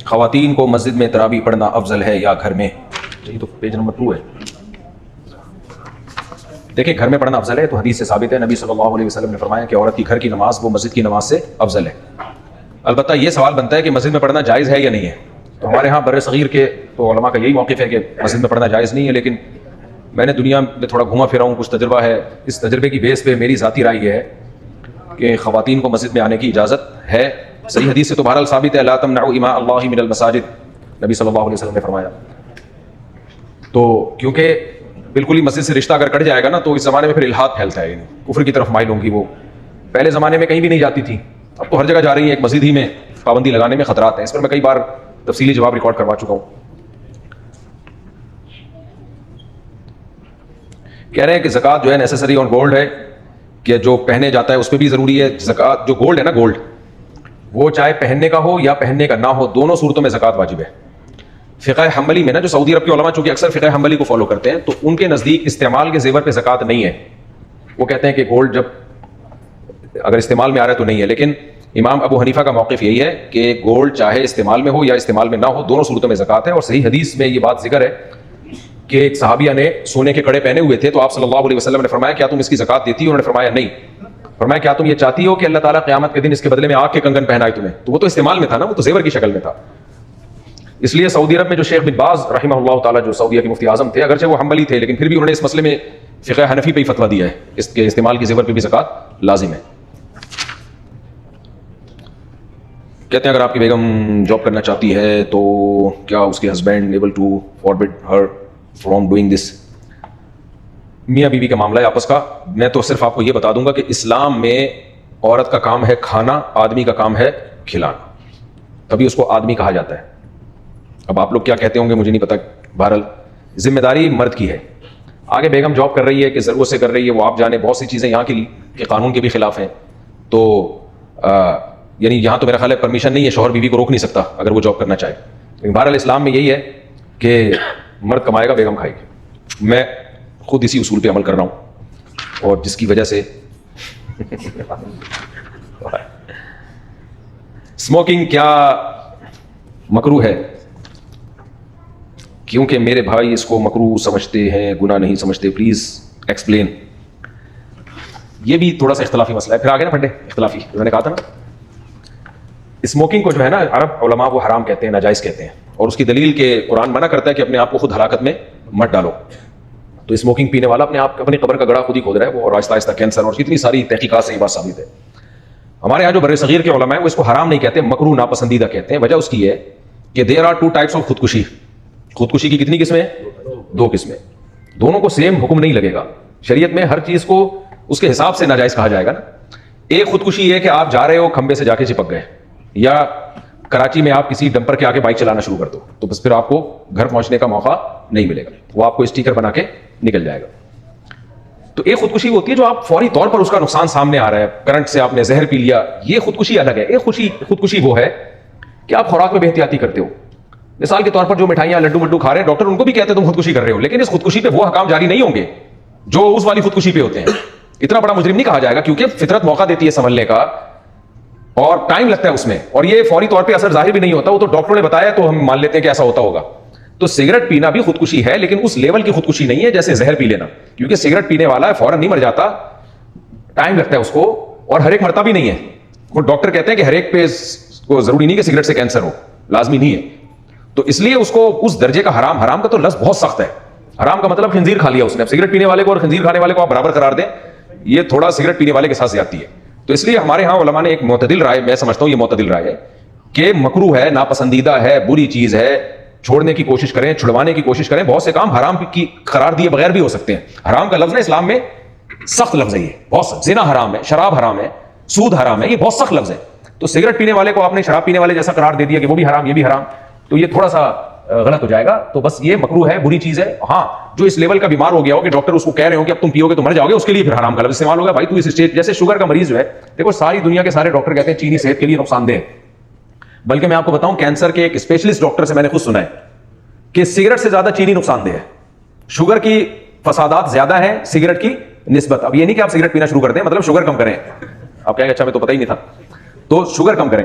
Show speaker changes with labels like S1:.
S1: خواتین کو مسجد میں تراویح پڑھنا افضل ہے یا گھر میں؟ یہ تو پیج نمبر 2 ہے. دیکھیں گھر میں پڑھنا افضل ہے تو حدیث سے ثابت ہے. نبی صلی اللہ علیہ وسلم نے فرمایا کہ عورت کی گھر کی نماز وہ مسجد کی نماز سے افضل ہے. البتہ یہ سوال بنتا ہے کہ مسجد میں پڑھنا جائز ہے یا نہیں ہے. تو ہمارے ہاں بر صغیر کے تو علماء کا یہی موقف ہے کہ مسجد میں پڑھنا جائز نہیں ہے، لیکن میں نے دنیا میں تھوڑا گھوما پھرا ہوں، کچھ تجربہ ہے. اس تجربے کی بیس پہ میری ذاتی رائے یہ ہے کہ خواتین کو مسجد میں آنے کی اجازت ہے. صحیح حدیث سے تو بہرحال ثابت ہے لا تمنعوا اماء اللہ من المساجد، نبی صلی اللہ علیہ وسلم نے فرمایا. تو کیونکہ بالکل ہی مسجد سے رشتہ اگر کٹ جائے گا نا تو اس زمانے میں پھر الحاد پھیلتا ہے، کفر کی طرف مائل ہوں گی. وہ پہلے زمانے میں کہیں بھی نہیں جاتی تھی، اب تو ہر جگہ جا رہی ہیں. ایک مسجد ہی میں پابندی لگانے میں خطرات ہیں. اس پر میں کئی بار تفصیلی جواب ریکارڈ کروا چکا ہوں. کہہ رہے ہیں کہ زکوٰۃ جو ہے نیسیسری آن گولڈ ہے، کہ جو پہنے جاتا ہے اس پہ بھی ضروری ہے. زکوٰۃ جو گولڈ ہے نا، گولڈ وہ چاہے پہننے کا ہو یا پہننے کا نہ ہو، دونوں صورتوں میں زکوٰۃ واجب ہے. فقہ حنبلی میں نا، جو سعودی عرب کے علماء چونکہ اکثر فقہ حنبلی کو فالو کرتے ہیں، تو ان کے نزدیک استعمال کے زیور پہ زکوٰۃ نہیں ہے. وہ کہتے ہیں کہ گولڈ جب اگر استعمال میں آ رہا ہے تو نہیں ہے. لیکن امام ابو حنیفہ کا موقف یہی ہے کہ گولڈ چاہے استعمال میں ہو یا استعمال میں نہ ہو، دونوں صورتوں میں زکوٰۃ ہے. اور صحیح حدیث میں یہ بات ذکر ہے کہ ایک صحابیہ نے سونے کے کڑے پہنے ہوئے تھے، تو آپ صلی اللہ علیہ وسلم نے فرمایا کیا تم اس کی زکوٰۃ دیتی ہو؟ انہوں نے فرمایا نہیں. فرمایا کیا تم یہ چاہتی ہو کہ اللہ تعالیٰ قیامت کے دن اس کے بدلے میں آگ کے کنگن پہنائے تمہیں؟ تو وہ تو استعمال میں تھا نا، وہ تو زیور کی شکل میں تھا. اس لیے سعودی عرب میں جو شیخ بن باز رحمہ اللہ تعالیٰ جو سعودیہ کے مفتی اعظم تھے، اگرچہ وہ حنبلی تھے لیکن پھر بھی انہوں نے اس مسئلے میں فقہ حنفی پہ ہی فتویٰ دیا ہے، اس کے استعمال کے زیور پہ بھی زکوٰۃ لازم ہے. کہتے ہیں اگر آپ کی بیگم جاب کرنا چاہتی ہے تو کیا اس کے husband able to forbid her from doing this? میاں بیوی کا معاملہ ہے آپس کا. میں تو صرف آپ کو یہ بتا دوں گا کہ اسلام میں عورت کا کام ہے کھانا، آدمی کا کام ہے کھلانا، تبھی اس کو آدمی کہا جاتا ہے. اب آپ لوگ کیا کہتے ہوں گے مجھے نہیں پتا. بہرحال ذمہ داری مرد کی ہے. آگے بیگم جاب کر رہی ہے کہ ضرورت سے کر رہی ہے، وہ آپ جانے بہت سی چیزیں یہاں کے قانون کے بھی خلاف ہیں. تو یعنی یہاں تو میرا خیال ہے پرمیشن نہیں ہے، شوہر بیوی کو روک نہیں سکتا اگر وہ جاب کرنا چاہے. لیکن بہرحال اسلام میں یہی ہے کہ مرد کمائے گا، بیگم کھائے گی. میں خود اسی اصول پہ عمل کر رہا ہوں، اور جس کی وجہ سے اسموکنگ کیا مکروہ ہے؟ کیونکہ میرے بھائی اس کو مکروہ سمجھتے ہیں، گناہ نہیں سمجھتے. Please explain. یہ بھی تھوڑا سا اختلافی مسئلہ ہے. پھر آگے نا پھٹے اختلافی، میں نے کہا تھا نا اسموکنگ کو جو ہے نا عرب علماء وہ حرام کہتے ہیں، ناجائز کہتے ہیں. اور اس کی دلیل کہ قرآن منع کرتا ہے کہ اپنے آپ کو خود ہلاکت میں مت ڈالو. تو اسموکنگ پینے والا اپنے آپ اپنی قبر کا گڑھا خود ہی کھود رہا ہے وہ، اور آہستہ آہستہ کینسر اور اتنی ساری تحقیقات سے یہ بات ثابت ہے. ہمارے یہاں جو بر صغیر کے علماء ہیں وہ اس کو حرام نہیں کہتے، مکروہ ناپسندیدہ کہتے ہیں. وجہ اس کی ہے کہ دیر آر 2 ٹائپس آف خودکشی. خودکشی کی کتنی قسمیں؟ 2 قسمیں. دونوں کو سیم حکم نہیں لگے گا. شریعت میں ہر چیز کو اس کے حساب سے ناجائز کہا جائے گا نا. ایک خودکشی یہ کہ آپ جا رہے ہو کھمبے سے جا کے چپک گئے، یا کراچی میں آپ کسی ڈمپر کے آگے بائک چلانا شروع کر دو، تو بس پھر آپ کو گھر پہنچنے کا موقع نہیں ملے گا، وہ آپ کو اسٹیکر بنا کے نکل جائے گا. تو ایک خودکشی ہوتی ہے جو آپ فوری طور پر اس کا نقصان سامنے آ رہا ہے، کرنٹ سے آپ نے زہر پی لیا، یہ خودکشی الگ ہے. ایک خودکشی وہ ہے کہ آپ خوراک میں بے احتیاطی کرتے ہو. مثال کے طور پر جو مٹھائیاں لڈو مڈو کھا رہے ہیں، ڈاکٹر ان کو بھی کہتے ہیں تم خودکشی کر رہے ہو، لیکن اس خودکشی پہ وہ احکام جاری نہیں ہوں گے جو اس والی خودکشی پہ ہوتے ہیں. اتنا بڑا مجرم نہیں کہا جائے گا کیونکہ فطرت موقع دیتی ہے سنبھلنے کا، اور ٹائم لگتا ہے اس میں، اور یہ فوری طور پہ اثر ظاہر بھی نہیں ہوتا. وہ تو ڈاکٹروں نے بتایا تو ہم مان لیتے ہیں کہ ایسا ہوتا ہوگا. تو سگریٹ پینا بھی خودکشی ہے، لیکن اس لیول کی خودکشی نہیں ہے جیسے زہر پی لینا، کیونکہ سگریٹ پینے والا فوراً نہیں مر جاتا، ٹائم لگتا ہے اس کو، اور ہر ایک مرتا بھی نہیں ہے. وہ ڈاکٹر کہتے ہیں کہ ہر ایک پہ کو ضروری نہیں کہ سگریٹ سے کینسر ہو، لازمی نہیں ہے. تو اس لیے اس کو اس درجے کا حرام کا تو لفظ بہت سخت ہے. حرام کا مطلب خنزیر کھا لیا اس نے. اب سگریٹ پینے والے کو اور خنزیر کھانے والے کو آپ برابر قرار دیں، یہ تھوڑا سگریٹ پینے والے کے ساتھ زیادتی ہے. تو اس لیے ہمارے ہاں علماء نے ایک معتدل رائے، میں سمجھتا ہوں یہ معتدل رائے ہے کہ مکروہ ہے، ناپسندیدہ ہے، بری چیز ہے، چھوڑنے کی کوشش کریں، چھڑوانے کی کوشش کریں. بہت سے کام حرام کی قرار دیے بغیر بھی ہو سکتے ہیں. حرام کا لفظ ہے اسلام میں سخت لفظ ہے، یہ بہت سخت. زنا حرام ہے، شراب حرام ہے، سود حرام ہے، یہ بہت سخت لفظ ہے. تو سگریٹ پینے والے کو آپ نے شراب پینے والے جیسا قرار دے دیا کہ وہ بھی حرام یہ بھی حرام، تو یہ تھوڑا سا غلط ہو جائے گا. تو بس یہ مکروہ ہے، بری چیز ہے. ہاں جو اس لیول کا بیمار ہو گیا ہو کہ ڈاکٹر اس کو کہہ رہے ہو کہ اب تم پیو گے تو مر جاؤ گے، اس کے لیے پھر حرام کا لفظ استعمال ہوگا. بھائی تو اس اسٹیج، جیسے شوگر کا مریض جو ہے، دیکھو ساری دنیا کے سارے ڈاکٹر کہتے ہیں چینی صحت کے لیے نقصان دہ ہے. بلکہ میں آپ کو بتاؤں کینسر کے ایک اسپیشلسٹ ڈاکٹر سے میں نے خود سنا ہے کہ سگریٹ سے زیادہ چینی نقصان دہ ہے. شوگر کی فسادات زیادہ ہیں سگریٹ کی نسبت. اب یہ نہیں کہ آپ سگریٹ پینا شروع کر دیں، مطلب شوگر کم کریں. آپ کہیں گے اچھا میں تو پتہ ہی نہیں تھا. تو شوگر کم کریں.